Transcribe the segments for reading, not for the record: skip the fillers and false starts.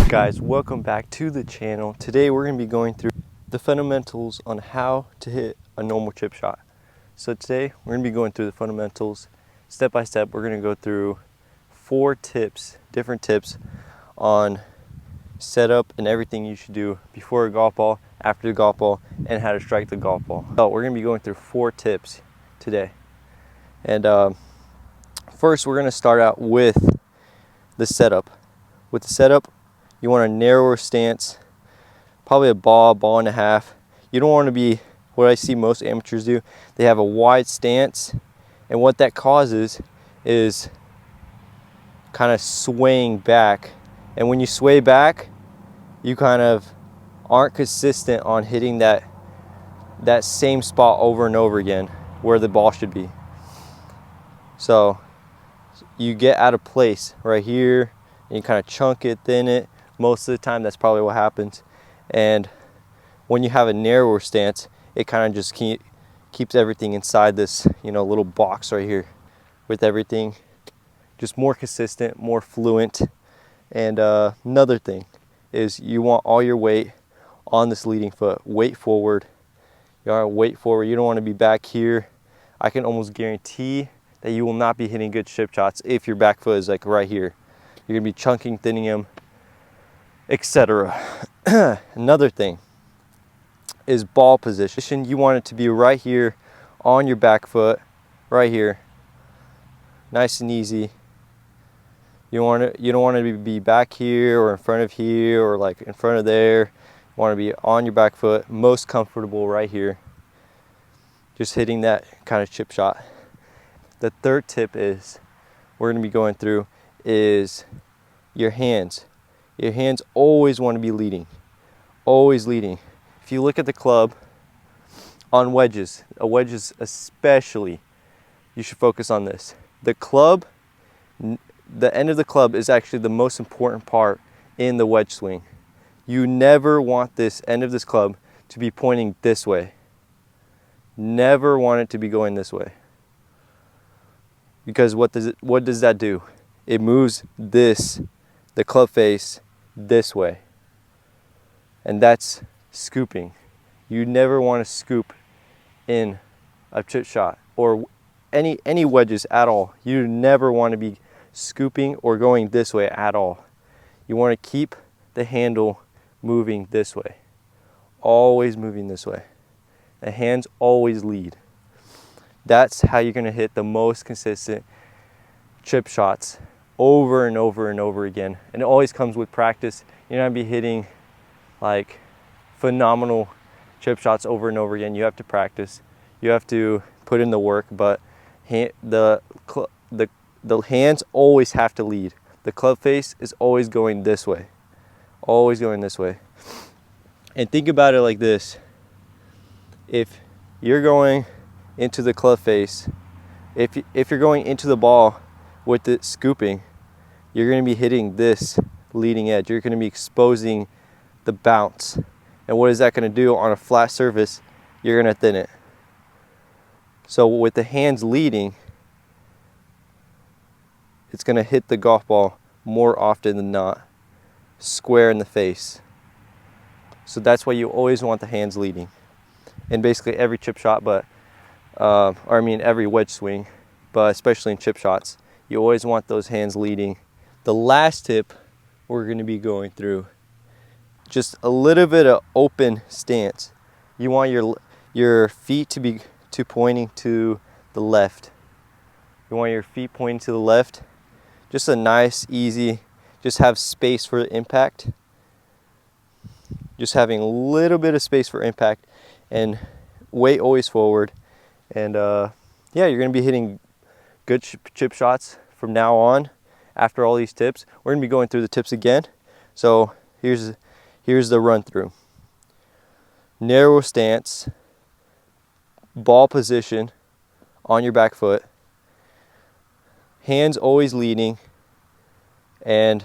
Guys, welcome back to the channel. Today we're going to be going through the fundamentals on how to hit a normal chip shot. So today we're going to be going through the fundamentals step by step. We're going to go through 4 tips, different tips on setup and everything you should do before a golf ball, after the golf ball, and how to strike the golf ball. So we're going to be going through 4 tips today. And first we're going to start out with the setup. With the setup, you want a narrower stance, probably a ball and a half. You don't want to be, what I see most amateurs do, they have a wide stance, and what that causes is kind of swaying back. And when you sway back, you kind of aren't consistent on hitting that same spot over and over again where the ball should be. So you get out of place right here, and you kind of chunk it, thin it. Most of the time that's probably what happens. And when you have a narrower stance, it kind of just keeps everything inside this, little box right here, with everything just more consistent, more fluent. And another thing is you want all your weight on this leading foot. Weight forward. You want to weight forward. You don't want to be back here. I can almost guarantee that you will not be hitting good chip shots if your back foot is like right here. You're going to be chunking, thinning them, etc. Another thing is ball position. You want it to be right here on your back foot, right here, nice and easy. You don't want it to be back here or in front of here or like in front of there. You want to be on your back foot, most comfortable right here, just hitting that kind of chip shot. The third tip is we're going to be going through is your hands. Your hands always want to be leading, always leading. If you look at the club on wedges, wedges especially, you should focus on this. The club, the end of the club is actually the most important part in the wedge swing. You never want this end of this club to be pointing this way. Never want it to be going this way. Because what does that do? It moves the club face this way. And that's scooping. You never want to scoop in a chip shot or any wedges at all. You never want to be scooping or going this way at all. You want to keep the handle moving this way. Always moving this way. The hands always lead. That's how you're going to hit the most consistent chip shots over and over and over again. And it always comes with practice. You're not going to be hitting like phenomenal chip shots over and over again. You have to practice. You have to put in the work, but the hands always have to lead. The club face is always going this way. Always going this way. And think about it like this. If you're going into the club face, if you're going into the ball with the scooping, you're going to be hitting this leading edge. You're going to be exposing the bounce. And what is that going to do on a flat surface? You're going to thin it. So with the hands leading, it's going to hit the golf ball more often than not, square in the face. So that's why you always want the hands leading in basically every chip shot, every wedge swing, but especially in chip shots. You always want those hands leading. The last tip we're going to be going through, just a little bit of open stance. You want your feet to be pointing to the left. You want your feet pointing to the left. Just a nice, easy, just have space for impact. Just having a little bit of space for impact and weight always forward. And yeah, you're going to be hitting good chip shots from now on. After all these tips, we're going to be going through the tips again. So here's the run through. Narrow stance, ball position on your back foot, hands always leading, and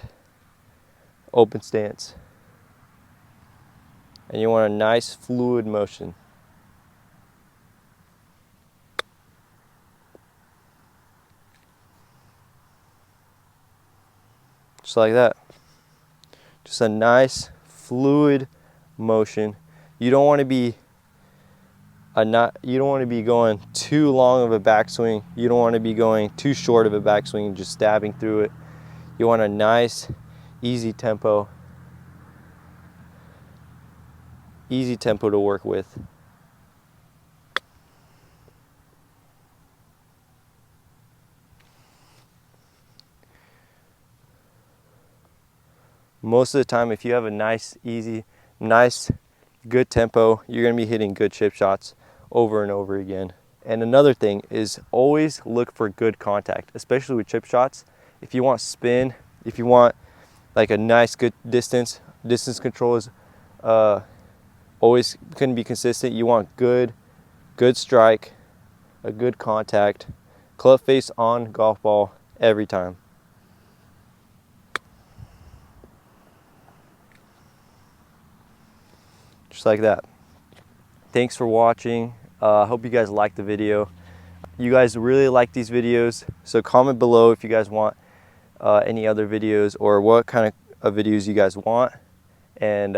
open stance. And you want a nice fluid motion. Just like that. Just a nice fluid motion. You don't want to be going too long of a backswing. You don't want to be going too short of a backswing, just stabbing through it. You want a nice, easy tempo to work with. Most of the time, if you have a nice, good tempo, you're going to be hitting good chip shots over and over again. And another thing is always look for good contact, especially with chip shots. If you want spin, if you want like a nice good distance control is always going to be consistent. You want good strike, a good contact, club face on golf ball every time. Just like that. Thanks for watching. I hope you guys liked the video. You guys really like these videos, so comment below if you guys want any other videos or what kind of videos you guys want. And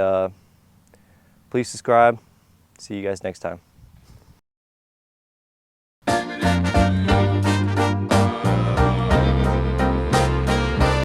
please subscribe. See you guys next time.